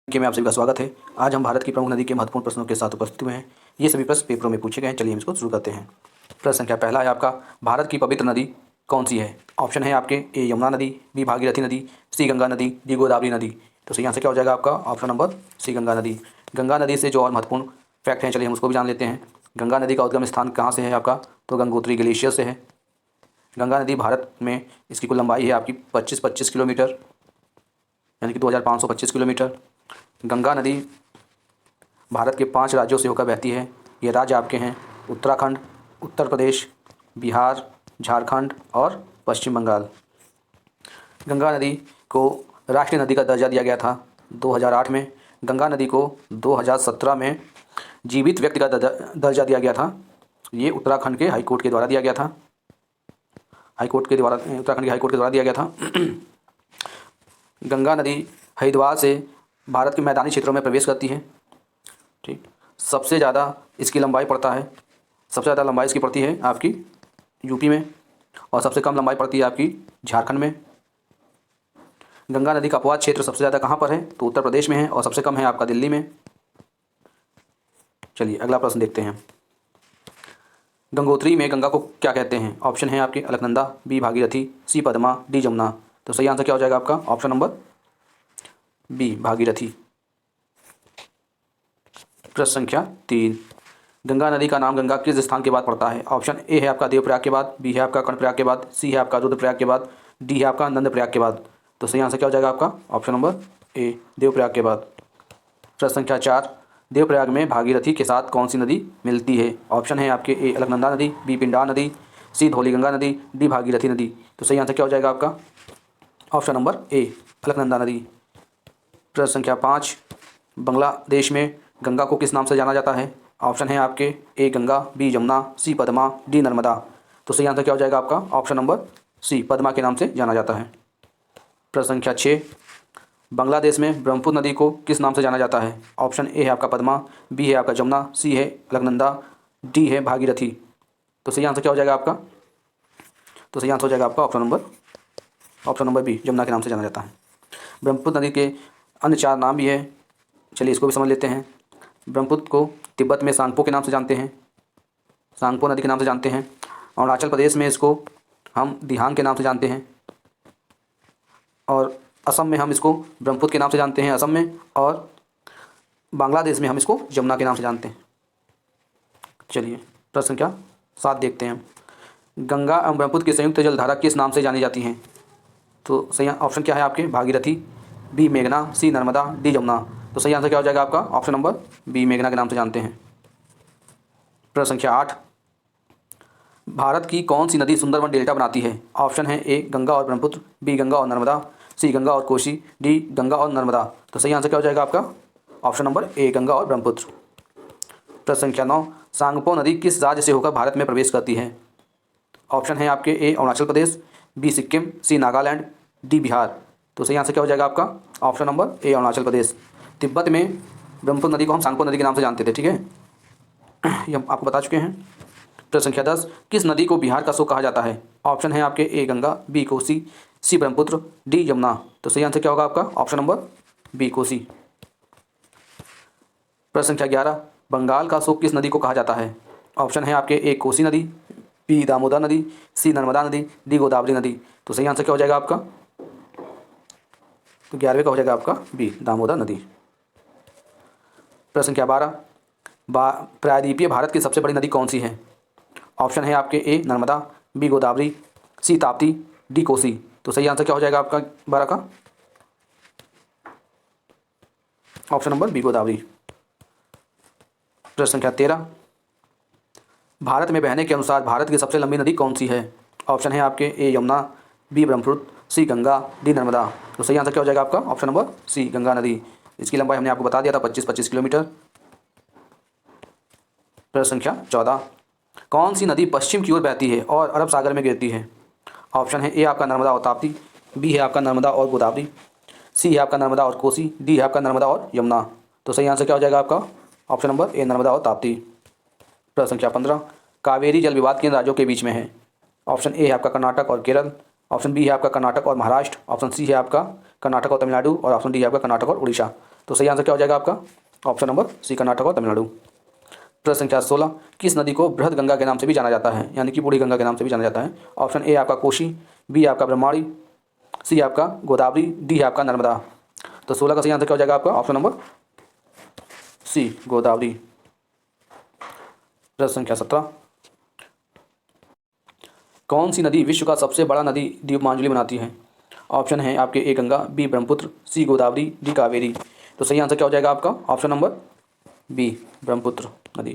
के में आप सभी का स्वागत है। आज हम भारत की प्रमुख नदी के महत्वपूर्ण प्रश्नों के साथ उपस्थित हुए हैं। ये सभी प्रश्न पेपरों में पूछे गए हैं। चलिए हम इसको शुरू करते हैं। प्रश्न संख्या पहला है आपका, भारत की पवित्र नदी कौन सी है? ऑप्शन है आपके ए यमुना नदी, बी भागीरथी नदी, सी गंगा नदी, डी गोदावरी नदी। तो सही आंसर क्या हो जाएगा आपका? ऑप्शन नंबर सी गंगा नदी। गंगा नदी से जो और महत्वपूर्ण फैक्ट हैं, चलिए हम उसको भी जान लेते हैं। गंगा नदी का उद्गम स्थान कहाँ से है आपका? तो गंगोत्री ग्लेशियर से है। गंगा नदी भारत में इसकी कुल लंबाई है आपकी 25 किलोमीटर, यानी कि 2525 किलोमीटर। गंगा नदी भारत के 5 राज्यों से होकर बहती है। ये राज्य आपके हैं उत्तराखंड, उत्तर प्रदेश, बिहार, झारखंड और पश्चिम बंगाल। गंगा नदी को राष्ट्रीय नदी का दर्जा दिया गया था 2008 में। गंगा नदी को 2017 में जीवित व्यक्ति का दर्जा दिया गया था। ये उत्तराखंड के हाईकोर्ट के द्वारा दिया गया था। उत्तराखंड के हाईकोर्ट के द्वारा दिया गया था। गंगा नदी हरिद्वार से भारत के मैदानी क्षेत्रों में प्रवेश करती है। ठीक, सबसे ज़्यादा इसकी लंबाई पड़ता है, सबसे ज़्यादा लंबाई इसकी पड़ती है आपकी यूपी में, और सबसे कम लंबाई पड़ती है आपकी झारखंड में। गंगा नदी का अपवाद क्षेत्र सबसे ज़्यादा कहाँ पर है? तो उत्तर प्रदेश में है, और सबसे कम है आपका दिल्ली में। चलिए अगला प्रश्न देखते हैं। गंगोत्री में गंगा को क्या कहते हैं? ऑप्शन है आपके Alaknanda, B Bhagirathi, C Padma, D Jamuna. तो सही आंसर क्या हो जाएगा आपका? Option number B Bhagirathi. प्रश्न संख्या 3, गंगा नदी का नाम गंगा किस स्थान के बाद पड़ता है? ऑप्शन ए है आपका देवप्रयाग के बाद, बी है आपका कर्णप्रयाग के बाद, सी है आपका रुद्रप्रयाग के बाद, डी है आपका नंदप्रयाग के बाद। तो सही आंसर क्या हो जाएगा आपका? ऑप्शन नंबर ए देवप्रयाग के बाद। प्रश्न संख्या 4, देवप्रयाग में भागीरथी के साथ कौन सी नदी मिलती है? ऑप्शन है आपके ए अलकनंदा नदी, बी पिंडार नदी, सी धौलीगंगा नदी, डी भागीरथी नदी। तो सही आंसर क्या हो जाएगा आपका? ऑप्शन नंबर ए अलकनंदा नदी। प्रश्न संख्या 5, बांग्लादेश में गंगा को किस नाम से जाना जाता है? ऑप्शन है आपके A Ganga, B Yamuna, C Padma, D Narmada. तो सही आंसर क्या हो जाएगा आपका? ऑप्शन नंबर सी पद्मा के नाम से जाना जाता है। प्रश्न संख्या 6, बांग्लादेश में ब्रह्मपुत्र नदी को किस नाम से जाना जाता है? ऑप्शन ए है आपका पद्मा, बी है आपका जमुना, सी है अलकनंदा, डी है भागीरथी। तो सही आंसर क्या हो जाएगा आपका? तो सही आंसर हो जाएगा आपका ऑप्शन नंबर बी, जमुना के नाम से जाना जाता है। ब्रह्मपुत्र नदी के अन्य 4 नाम भी है, चलिए इसको भी समझ लेते हैं। ब्रह्मपुत्र को तिब्बत में सांगपो के नाम से जानते हैं, सांगपो नदी के नाम से जानते हैं। अरुणाचल प्रदेश में इसको हम दिहांग के नाम से जानते हैं, और असम में हम इसको ब्रह्मपुत्र के नाम से जानते हैं असम में, और बांग्लादेश में हम इसको जमुना के नाम से जानते हैं। चलिए प्रश्न संख्या 7 देखते हैं। गंगा एवं ब्रह्मपुत्र की संयुक्त जलधारा किस नाम से जानी जाती हैं? तो सही ऑप्शन क्या है आपके? भागीरथी, बी मेघना, सी नर्मदा, डी जमुना। तो सही आंसर क्या हो जाएगा आपका? ऑप्शन नंबर बी मेघना के नाम से जानते हैं। प्रश्न संख्या 8, भारत की कौन सी नदी सुंदरवन डेल्टा बनाती है? ऑप्शन है ए गंगा और ब्रह्मपुत्र, बी गंगा और नर्मदा, सी गंगा और कोसी, डी गंगा और नर्मदा। तो सही आंसर क्या हो जाएगा आपका? ऑप्शन नंबर ए गंगा और ब्रह्मपुत्र। प्रश्न संख्या 9, सांगपो नदी किस राज्य से होकर भारत में प्रवेश करती है? ऑप्शन है आपके ए अरुणाचल प्रदेश, बी सिक्किम, सी नागालैंड, डी बिहार। तो सही आंसर क्या हो जाएगा आपका? Option number A Arunachal Pradesh. Tibet में ब्रह्मपुत्र नदी को हम सांगपो नदी के नाम से जानते थे, ठीक है, ये हम आपको बता चुके हैं। प्रश्न संख्या 10, किस नदी को बिहार का शोक कहा जाता है? ऑप्शन है आपके A Ganga, B Kosi, C Brahmaputra, D Yamuna. तो सही आंसर क्या होगा आपका? Option number B Kosi. प्रश्न संख्या 11, बंगाल का शोक किस नदी को कहा जाता है? ऑप्शन है आपके ए कोसी नदी, बी दामोदर नदी, सी नर्मदा नदी, डी गोदावरी नदी। तो सही आंसर क्या हो जाएगा आपका? तो 11वें का हो जाएगा आपका बी दामोदर नदी। प्रश्न संख्या 12, प्रायद्वीपीय भारत की सबसे बड़ी नदी कौन सी है? ऑप्शन है आपके A Narmada, B Godavari, C Tapti, D Kosi. तो सही आंसर क्या हो जाएगा आपका 12 का? Option number B Godavari. प्रश्न संख्या 13, भारत में बहने के अनुसार भारत की सबसे लंबी नदी कौन सी है? ऑप्शन है आपके ए यमुना, बी ब्रह्मपुत्र, सी गंगा, डी नर्मदा। तो सही आंसर क्या हो जाएगा आपका? ऑप्शन नंबर सी गंगा नदी। इसकी लंबाई हमने आपको बता दिया था 25-25 किलोमीटर। प्रश्न संख्या 14, कौन सी नदी पश्चिम की ओर बहती है और अरब सागर में गिरती है? ऑप्शन है ए आपका नर्मदा और ताप्ती, बी है आपका नर्मदा और गोदावरी, सी है आपका नर्मदा और कोसी, डी है आपका नर्मदा और यमुना। तो सही आंसर क्या हो जाएगा आपका? ऑप्शन नंबर ए नर्मदा और ताप्ती। प्रश्न संख्या 15, कावेरी जल विवाद किन राज्यों के बीच में है? ऑप्शन ए है आपका कर्नाटक और केरल, ऑप्शन बी है आपका कर्नाटक और महाराष्ट्र, ऑप्शन सी है आपका कर्नाटक और तमिलनाडु, और ऑप्शन डी है आपका कर्नाटक और उड़ीसा। तो सही आंसर क्या हो जाएगा आपका? ऑप्शन नंबर सी, कर्नाटक और तमिलनाडु। प्रश्न संख्या 16, किस नदी को बृहद गंगा के नाम से भी जाना जाता है, यानी कि बूढ़ी गंगा के नाम से भी जाना जाता है? ऑप्शन ए आपका कोशी, बी आपका ब्रह्मणी, सी आपका गोदावरी, डी आपका नर्मदा। तो 16 का सही आंसर क्या हो जाएगा आपका? Option number C, Godavari. प्रश्न संख्या 17, कौन सी नदी विश्व का सबसे बड़ा नदी द्वीपमांजलि बनाती है? ऑप्शन है आपके A Ganga, B Brahmaputra, C Godavari, D Kaveri. तो सही आंसर क्या हो जाएगा आपका? ऑप्शन नंबर बी, ब्रह्मपुत्र नदी।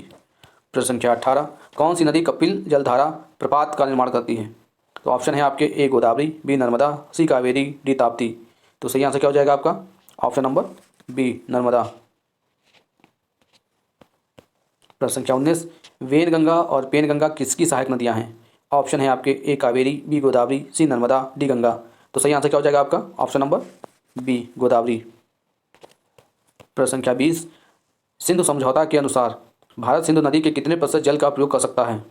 प्रश्न संख्या 18, कौन सी नदी कपिल जलधारा प्रपात का निर्माण करती है? तो ऑप्शन है आपके A Godavari, B Narmada, C Kaveri, D Tapti. तो सही आंसर क्या हो जाएगा आपका? Option number B, Narmada. प्रश्न संख्या 19, वेनगंगा और पेनगंगा किसकी सहायक नदियां हैं? ऑप्शन है आपके A Kaveri, B Godavari, C Narmada, D Ganga. तो सही आंसर क्या हो जाएगा आपका? Option number B, Godavari. प्रश्न संख्या 20, सिंधु समझौता के अनुसार भारत सिंधु नदी के कितने प्रतिशत जल का प्रयोग कर सकता है?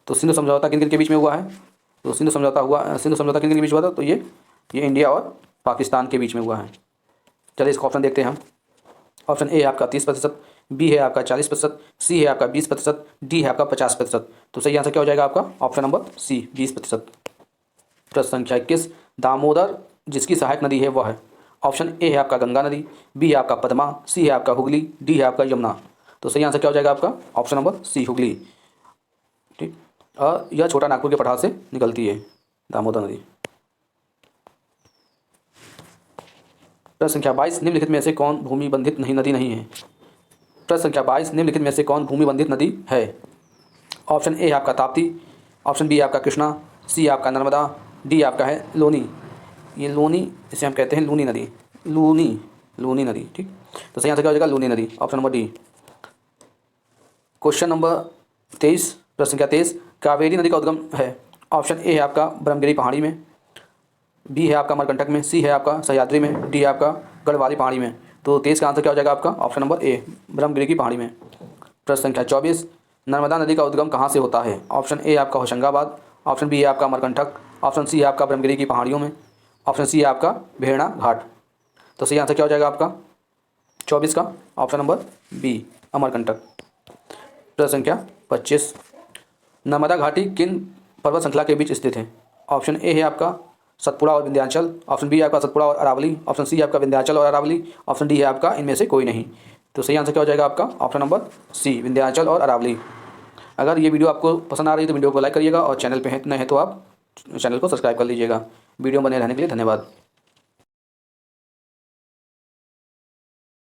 तो सिंधु समझौता किन किन के बीच में हुआ है? तो सिंधु समझौता किन किन के बीच हुआ था? तो ये इंडिया और पाकिस्तान के बीच में हुआ है। चलिए इसका ऑप्शन देखते हैं हम। ऑप्शन ए है आपका 30%, बी है आपका 40%, सी है आपका 20%, डी है आपका 50%। तो सही आंसर क्या हो जाएगा आपका? Option number C, 20%। प्रश्न संख्या 21, दामोदर जिसकी सहायक नदी है वह है? ऑप्शन ए है आपका गंगा नदी, बी है आपका पद्मा, सी है आपका हुगली, डी है आपका यमुना। तो सही आंसर क्या हो जाएगा आपका? Option number C, Hooghly. ठीक, और यह छोटा नागपुर के पठार से निकलती है दामोदर नदी। प्रश्न संख्या 22, निम्नलिखित में से कौन भूमि बंधित नदी नहीं है? प्रश्न संख्या 22, निम्नलिखित में से कौन भूमि बंधित नदी है? ऑप्शन ए है आपका ताप्ती, ऑप्शन बी है आपका कृष्णा, सी आपका नर्मदा, डी आपका है लोनी। ये लोनी, इसे हम कहते हैं लूनी नदी, लूनी नदी। ठीक, तो सही आंसर क्या हो जाएगा? लूनी नदी, option number D. Question number 23, प्रश्न संख्या 23, कावेरी नदी का उद्गम है? ऑप्शन ए है आपका ब्रह्मगिरी पहाड़ी में, बी है आपका अमरकंटक में, सी है आपका सह्याद्री में, डी है आपका गढ़वाली पहाड़ी में। तो 23 का आंसर क्या हो जाएगा आपका? ऑप्शन नंबर ए, ब्रह्मगिरी की पहाड़ी में। प्रश्न संख्या 24, नर्मदा नदी का उद्गम कहाँ से होता है? ऑप्शन ए आपका होशंगाबाद, ऑप्शन बी है आपका अमरकंटक, ऑप्शन सी है आपका ब्रह्मगिरी की पहाड़ियों में, ऑप्शन सी है आपका भेड़ना घाट। तो सही आंसर क्या हो जाएगा आपका 24 का? Option number B, Amarkantak. प्रश्न संख्या 25, नर्मदा घाटी किन पर्वत श्रृंखला के बीच स्थित है? ऑप्शन ए है आपका सतपुड़ा और विंध्याचल, ऑप्शन बी है आपका सतपुड़ा और अरावली, ऑप्शन सी है आपका विंध्याचल और अरावली, ऑप्शन डी है आपका इनमें से कोई नहीं। तो सही आंसर क्या हो जाएगा आपका? ऑप्शन नंबर सी, विंध्याचल और अरावली। अगर ये वीडियो आपको पसंद आ रही है तो वीडियो को लाइक करिएगा और चैनल पे नए हैं तो आप चैनल को सब्सक्राइब कर लीजिएगा। वीडियो बने रहने के लिए धन्यवाद।